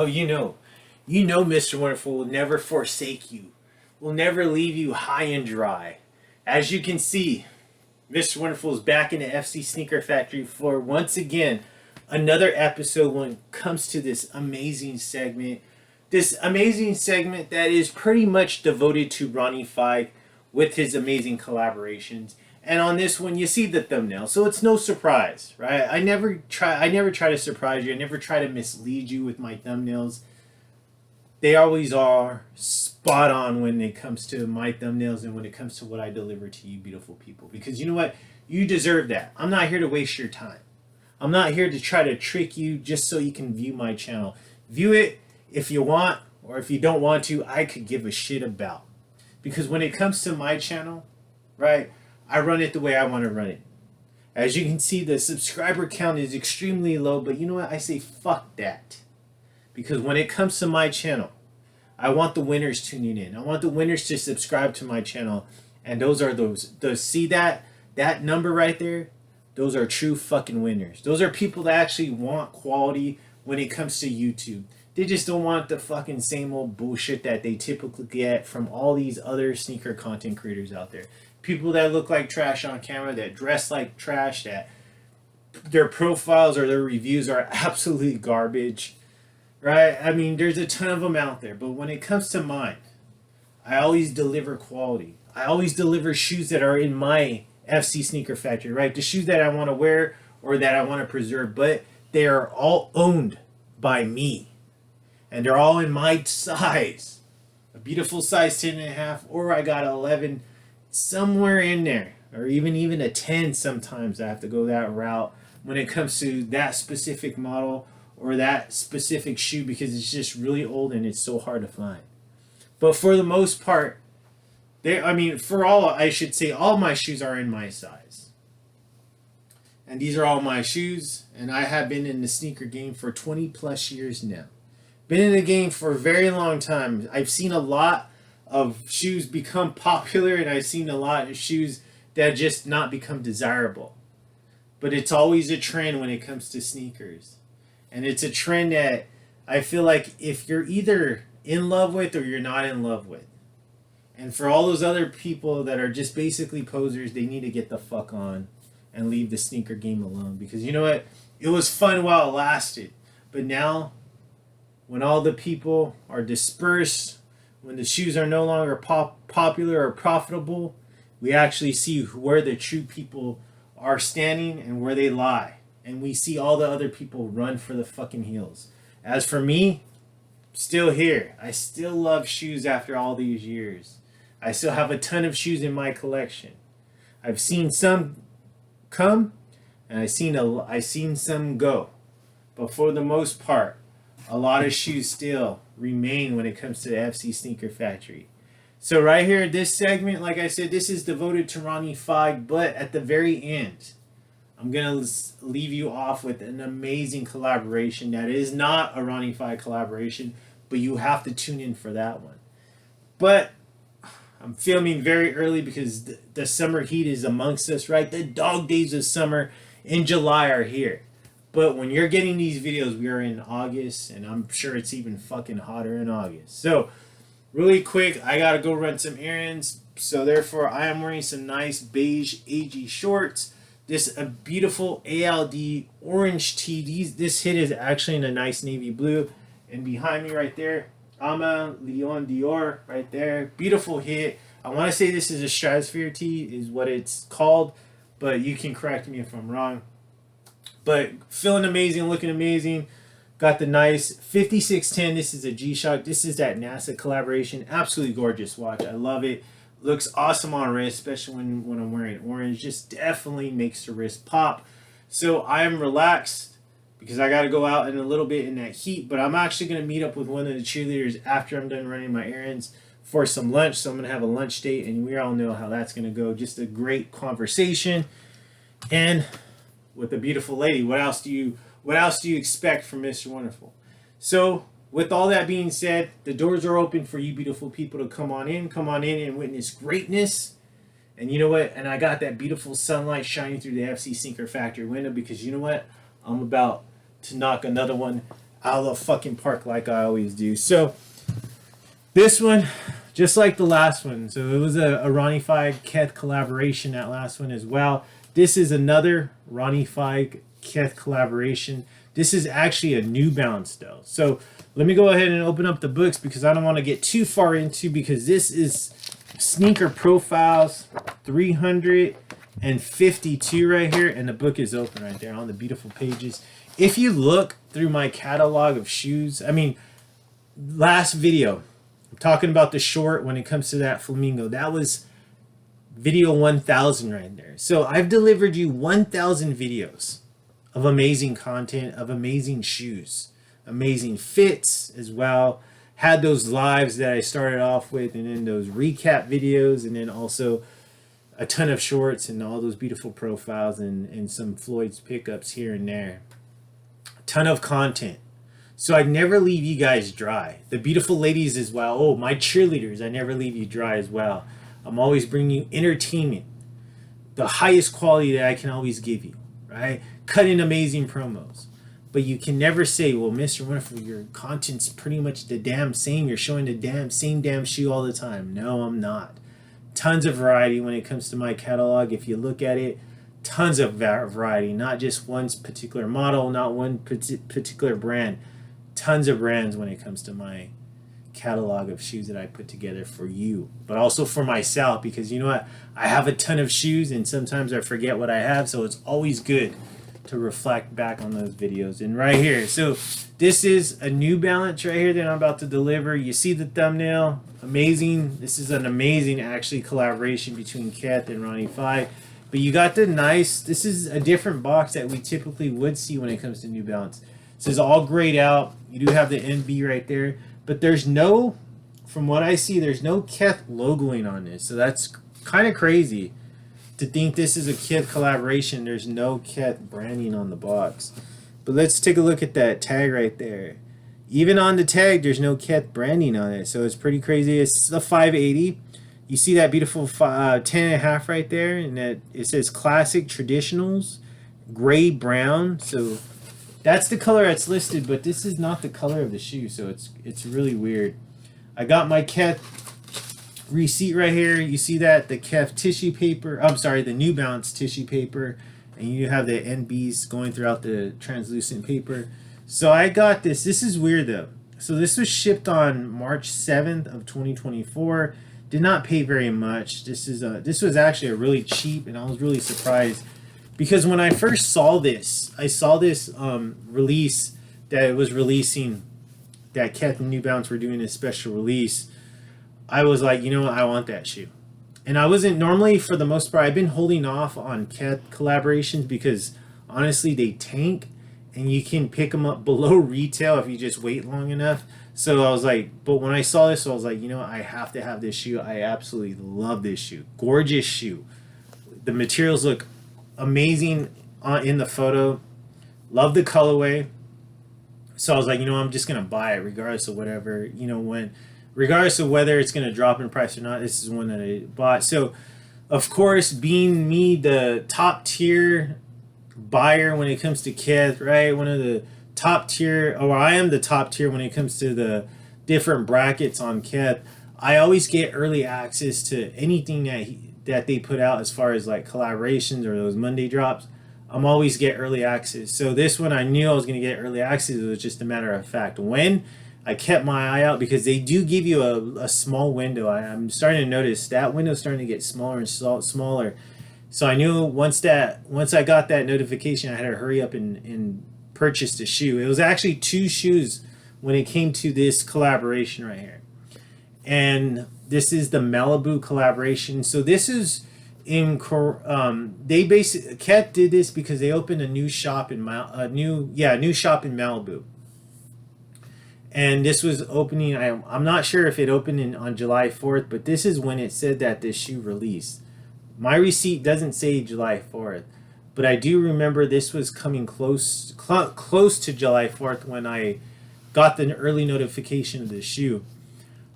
Oh, Mr. Wonderful will never forsake you, will never leave you high and dry. As you can see, Mr. Wonderful is back in the FC Sneaker Factory for once again another episode when it comes to this amazing segment. This amazing segment that is pretty much devoted to Ronnie Fieg with his amazing collaborations. And on this one, you see the thumbnail, so it's no surprise, right? I never try to surprise you. I never try to mislead you with my thumbnails. They always are spot on when it comes to my thumbnails and when it comes to what I deliver to you beautiful people. Because you know what? You deserve that. I'm not here to waste your time. I'm not here to try to trick you just so you can view my channel. View it if you want, or if you don't want to, I could give a shit about. Because when it comes to my channel, right, I run it the way I want to run it. As you can see, the subscriber count is extremely low, but you know what? I say fuck that. Because when it comes to my channel, I want the winners tuning in. I want the winners to subscribe to my channel. And those are those see that number right there? Those are true fucking winners. Those are people that actually want quality when it comes to YouTube. They just don't want the fucking same old bullshit that they typically get from all these other sneaker content creators out there. People that look like trash on camera, that dress like trash, that their profiles or their reviews are absolutely garbage. Right? I mean, there's a ton of them out there. But when it comes to mine, I always deliver quality. I always deliver shoes that are in my FC Sneaker Factory, right? The shoes that I want to wear or that I want to preserve. But they are all owned by me. And they're all in my size. A beautiful size 10.5, or I got 11 somewhere in there. Or even a 10 sometimes. I have to go that route when it comes to that specific model or that specific shoe, because it's just really old and it's so hard to find. But for the most part, all my shoes are in my size. And these are all my shoes, and I have been in the sneaker game for 20 plus years now. Been in the game for a very long time. I've seen a lot of shoes become popular, and I've seen a lot of shoes that just not become desirable. But it's always a trend when it comes to sneakers. And it's a trend that I feel like if you're either in love with or you're not in love with. And for all those other people that are just basically posers, they need to get the fuck on and leave the sneaker game alone. Because you know what? It was fun while it lasted. But now, when all the people are dispersed, when the shoes are no longer popular or profitable, we actually see where the true people are standing and where they lie. And we see all the other people run for the fucking hills. As for me, still here. I still love shoes after all these years. I still have a ton of shoes in my collection. I've seen some come, and I've seen some go. But for the most part, a lot of shoes still remain when it comes to the FC Sneaker Factory. So right here, this segment, like I said, this is devoted to Ronnie Fieg, but at the very end, I'm going to leave you off with an amazing collaboration that is not a Ronnie Fieg collaboration, but you have to tune in for that one. But I'm filming very early because the summer heat is amongst us, right? The dog days of summer in July are here. But when you're getting these videos, we are in August, and I'm sure it's even fucking hotter in August. So, really quick, I got to go run some errands. So, therefore, I am wearing some nice beige AG shorts. This a beautiful ALD orange tee. This hit is actually in a nice navy blue. And behind me right there, Ama Leon Dior right there. Beautiful hit. I want to say this is a Stratosphere tee is what it's called. But you can correct me if I'm wrong. But feeling amazing, looking amazing. Got the nice 5610. This is a G-Shock. This is that NASA collaboration. Absolutely gorgeous watch. I love it. Looks awesome on wrist, especially when I'm wearing orange. Just definitely makes the wrist pop. So I am relaxed because I got to go out in a little bit in that heat. But I'm actually going to meet up with one of the cheerleaders after I'm done running my errands for some lunch. So I'm going to have a lunch date, and we all know how that's going to go. Just a great conversation. And with a beautiful lady, what else do you expect from Mr. Wonderful? So with all that being said, the doors are open for you beautiful people to come on in and witness greatness. And you know what? And I got that beautiful sunlight shining through the FC Sneaker Factory window because you know what? I'm about to knock another one out of the fucking park like I always do. So this one, just like the last one, so it was a Ronnie Fieg Kith collaboration, that last one as well. This is another Ronnie Fieg Kith collaboration. This is actually a New Balance though. So let me go ahead and open up the books because I don't want to get too far into, because this is Sneaker Profiles 352 right here, and the book is open right there on the beautiful pages. If you look through my catalog of shoes, I mean, last video, I'm talking about the short when it comes to that flamingo. That was video 1000 right there. So I've delivered you 1000 videos of amazing content, of amazing shoes, amazing fits as well. Had those lives that I started off with, and then those recap videos, and then also a ton of shorts and all those beautiful profiles, and some Floyd's pickups here and there. A ton of content. So I never leave you guys dry. The beautiful ladies as well. Oh, my cheerleaders, I never leave you dry as well. I'm always bringing you entertainment, the highest quality that I can always give you, right? Cutting amazing promos. But you can never say, well, Mr. Wonderful, your content's pretty much the damn same. You're showing the same damn shoe all the time. No, I'm not. Tons of variety when it comes to my catalog. If you look at it, tons of variety. Not just one particular model, not one particular brand. Tons of brands when it comes to my catalog of shoes that I put together for you. But also for myself, because you know what? I have a ton of shoes, and sometimes I forget what I have. So it's always good to reflect back on those videos. And right here, so this is a New Balance right here that I'm about to deliver. You see the thumbnail, amazing. This is an amazing actually collaboration between Kith and Ronnie Fieg. But you got the nice, this is a different box that we typically would see when it comes to New Balance. This is all grayed out. You do have the NB right there, but there's no, from what I see, there's no Kith logoing on this. So that's kind of crazy to think this is a Kith collaboration. There's no Kith branding on the box. But let's take a look at that tag right there. Even on the tag, there's no Kith branding on it. So it's pretty crazy. It's a 580. You see that beautiful 10.5 right there, and that it says Classic Traditionals, gray brown. So that's the color that's listed, but this is not the color of the shoe. So it's really weird. I got my Kith receipt right here. You see that the Kith tissue paper, I'm sorry, the New Balance tissue paper, and you have the NBs going throughout the translucent paper. So I got this. This is weird though. So this was shipped on March 7th of 2024. Did not pay very much. This was actually a really cheap, and I was really surprised because when I first saw this, I saw this release that it was releasing, that Kith and New Balance were doing a special release. I was like, you know what, I want that shoe. And I wasn't, normally for the most part, I've been holding off on Kith collaborations because honestly they tank, and you can pick them up below retail if you just wait long enough. So I was like, but when I saw this, I was like, you know what, I have to have this shoe. I absolutely love this shoe. Gorgeous shoe. The materials look amazing in the photo. Love the colorway. So I was like, you know, I'm just going to buy it regardless of whatever, you know, regardless of whether it's going to drop in price or not. This is one that I bought. So, of course, being me, the top tier buyer when it comes to Kith, right? One of the top tier, or I am the top tier when it comes to the different brackets on Kith. I always get early access to anything that they put out as far as like collaborations or those Monday drops. I'm always get early access. So this one I knew I was going to get early access. It was just a matter of fact. When I kept my eye out, because they do give you a small window. I'm starting to notice that window's starting to get smaller and smaller. So I knew once I got that notification, I had to hurry up and purchase the shoe. It was actually 2 shoes when it came to this collaboration right here. And this is the Malibu collaboration. So this is in they basically, Kith did this because they opened a new shop in new shop in Malibu. And this was opening, I'm not sure if it opened on July 4th, but this is when it said that this shoe released. My receipt doesn't say July 4th, but I do remember this was coming close to July 4th when I got the early notification of the shoe.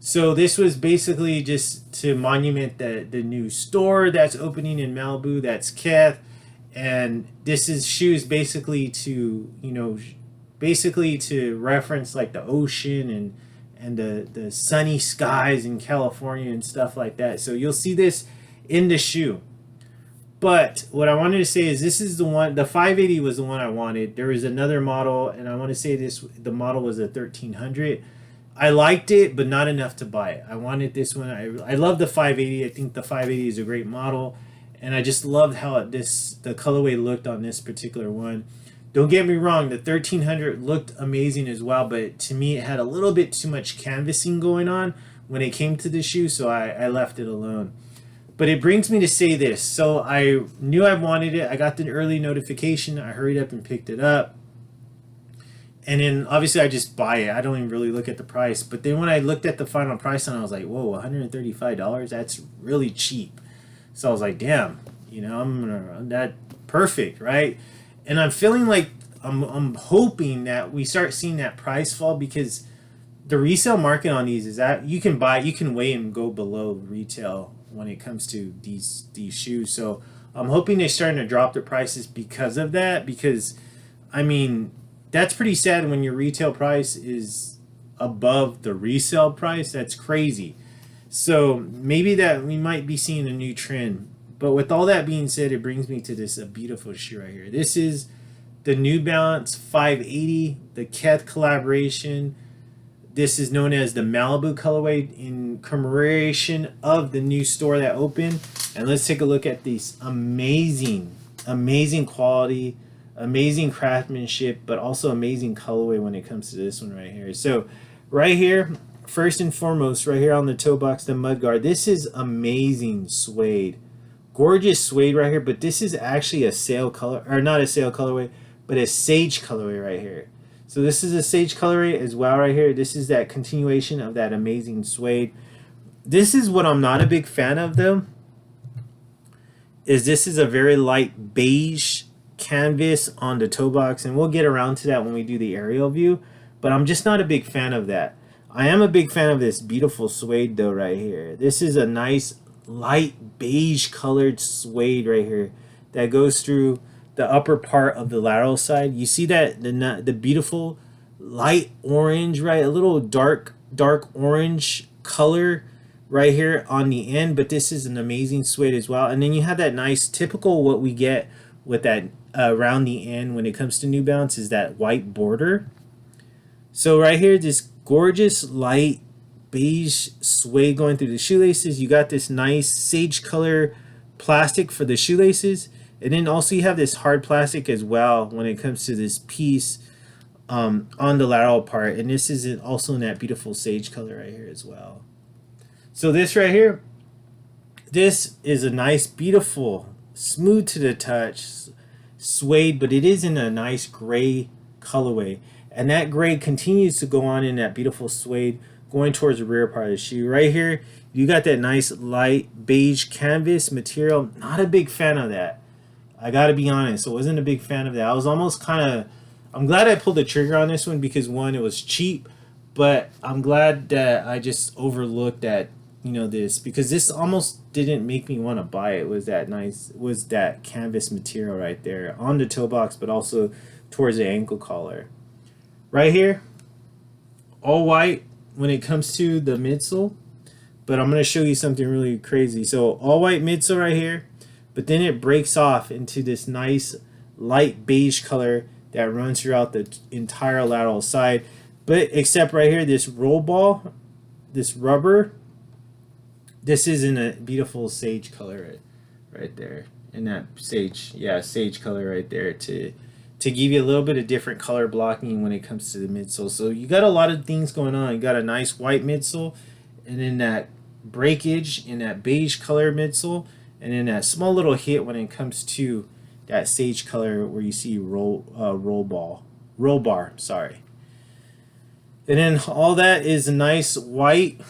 So this was basically just to monument the new store that's opening in Malibu, that's Kith. And this is shoes basically to, you know, basically to reference like the ocean and the sunny skies in California and stuff like that. So you'll see this in the shoe. But what I wanted to say is this is the one, the 580 was the one I wanted. There was another model, and I want to say the model was a 1300. I liked it, but not enough to buy it. I wanted this one. I love the 580. I think the 580 is a great model, and I just loved how the colorway looked on this particular one. Don't get me wrong, the 1300 looked amazing as well, but to me it had a little bit too much canvassing going on when it came to the shoe, so I left it alone. But it brings me to say this. So I knew I wanted it. I got the early notification. I hurried up and picked it up. And then obviously I just buy it. I don't even really look at the price. But then when I looked at the final price on it, I was like, whoa, $135? That's really cheap. So I was like, damn, that perfect, right? And I'm feeling like I'm hoping that we start seeing that price fall, because the resale market on these is that you can wait and go below retail when it comes to these shoes. So I'm hoping they're starting to drop their prices because of that, because I mean that's pretty sad when your retail price is above the resale price. That's crazy. So maybe that we might be seeing a new trend. But with all that being said, it brings me to a beautiful shoe right here. This is the New Balance 580, the Kith collaboration. This is known as the Malibu colorway in commemoration of the new store that opened. And let's take a look at these amazing quality, amazing craftsmanship, but also amazing colorway when it comes to this one right here. So right here, first and foremost, right here on the toe box, the mudguard, this is amazing suede. Gorgeous suede right here, but this is actually a sail color, or not a sail colorway, but a sage colorway right here. So this is a sage colorway as well right here. This is that continuation of that amazing suede. This is what I'm not a big fan of though, is this is a very light beige canvas on the toe box, and we'll get around to that when we do the aerial view, but I'm just not a big fan of that. I am a big fan of this beautiful suede though right here. This is a nice light beige colored suede right here that goes through the upper part of the lateral side. You see that the beautiful light orange, right? A little dark orange color right here on the end, but this is an amazing suede as well. And then you have that nice typical what we get with that around the end when it comes to New Balance is that white border. So right here, this gorgeous light beige suede going through the shoelaces. You got this nice sage color plastic for the shoelaces. And then also you have this hard plastic as well when it comes to this piece on the lateral part. And this is also in that beautiful sage color right here as well. So this right here, this is a nice, beautiful, smooth to the touch suede, but it is in a nice gray colorway. And that gray continues to go on in that beautiful suede going towards the rear part of the shoe. Right here, you got that nice light beige canvas material. Not a big fan of that. I gotta be honest, I wasn't a big fan of that. I was almost I'm glad I pulled the trigger on this one because one, it was cheap, but I'm glad that I just overlooked that, this, because this almost didn't make me want to buy it. Was that canvas material right there on the toe box, but also towards the ankle collar. Right here, all white when it comes to the midsole, but I'm gonna show you something really crazy. So all white midsole right here, but then it breaks off into this nice light beige color that runs throughout the entire lateral side. But except right here, this roll ball, this rubber, this is in a beautiful sage color right there. In that sage color right there to give you a little bit of different color blocking when it comes to the midsole. So you got a lot of things going on. You got a nice white midsole, and then that breakage in that beige color midsole, and then that small little hit when it comes to that sage color where you see roll bar, sorry. And then all that is a nice white,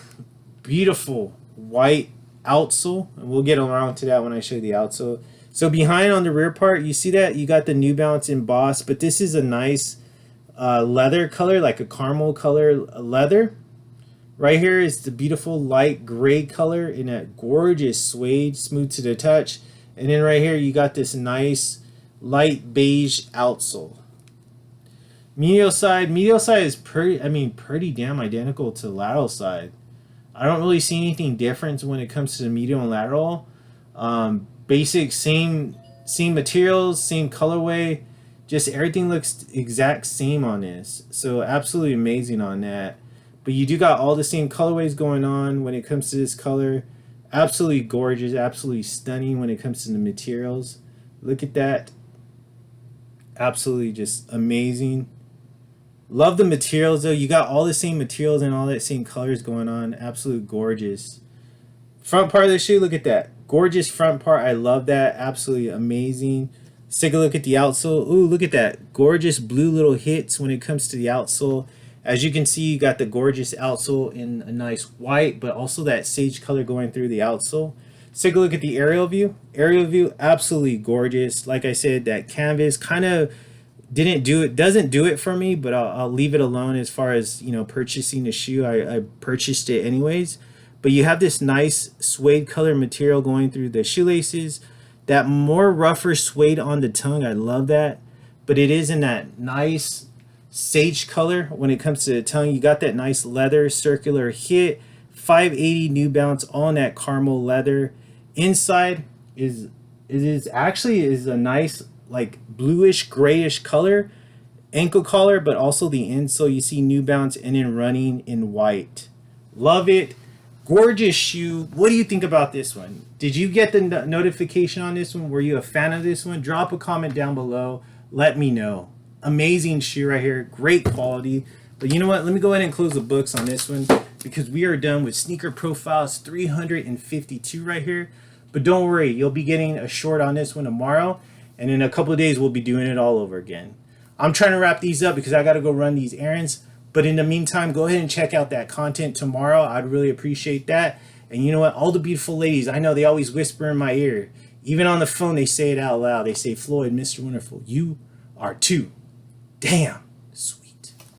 beautiful white outsole, and we'll get around to that when I show you the outsole. So behind on the rear part, you see that you got the New Balance embossed, but this is a nice leather color, like a caramel color leather. Right here is the beautiful light gray color in that gorgeous suede, smooth to the touch. And then right here, you got this nice light beige outsole. Medial side is pretty damn identical to lateral side. I don't really see anything different when it comes to the medial and lateral. Basic, same materials, same colorway, just everything looks exact same on this. So absolutely amazing on that. But you do got all the same colorways going on when it comes to this color. Absolutely gorgeous, absolutely stunning when it comes to the materials. Look at that. Absolutely just amazing. Love the materials though. You got all the same materials and all that same colors going on. Absolutely gorgeous. Front part of the shoe, look at that. Gorgeous front part. I love that. Absolutely amazing. Let's take a look at the outsole. Ooh, look at that. Gorgeous blue little hits when it comes to the outsole. As you can see, you got the gorgeous outsole in a nice white, but also that sage color going through the outsole. Let's take a look at the aerial view. Aerial view, absolutely gorgeous. Like I said, that canvas kind of doesn't do it for me, but I'll leave it alone as far as, you know, purchasing the shoe. I purchased it anyways. But you have this nice suede color material going through the shoelaces. That more rougher suede on the tongue, I love that. But it is in that nice sage color when it comes to the tongue. You got that nice leather circular hit. 580 New Balance on that caramel leather. Inside is a nice like bluish grayish color ankle collar, but also the insole you see New Balance and then running in white. Love it. Gorgeous shoe. What do you think about this one? Did you get the notification on this one? Were you a fan of this one? Drop a comment down below. Let me know. Amazing shoe right here. Great quality. But you know what? Let me go ahead and close the books on this one because we are done with Sneaker Profiles 352 right here. But don't worry, you'll be getting a short on this one tomorrow. And in a couple of days, we'll be doing it all over again. I'm trying to wrap these up because I got to go run these errands. But in the meantime, go ahead and check out that content tomorrow. I'd really appreciate that. And you know what? All the beautiful ladies, I know they always whisper in my ear. Even on the phone, they say it out loud. They say, Floyd, Mr. Wonderful, you are too damn sweet.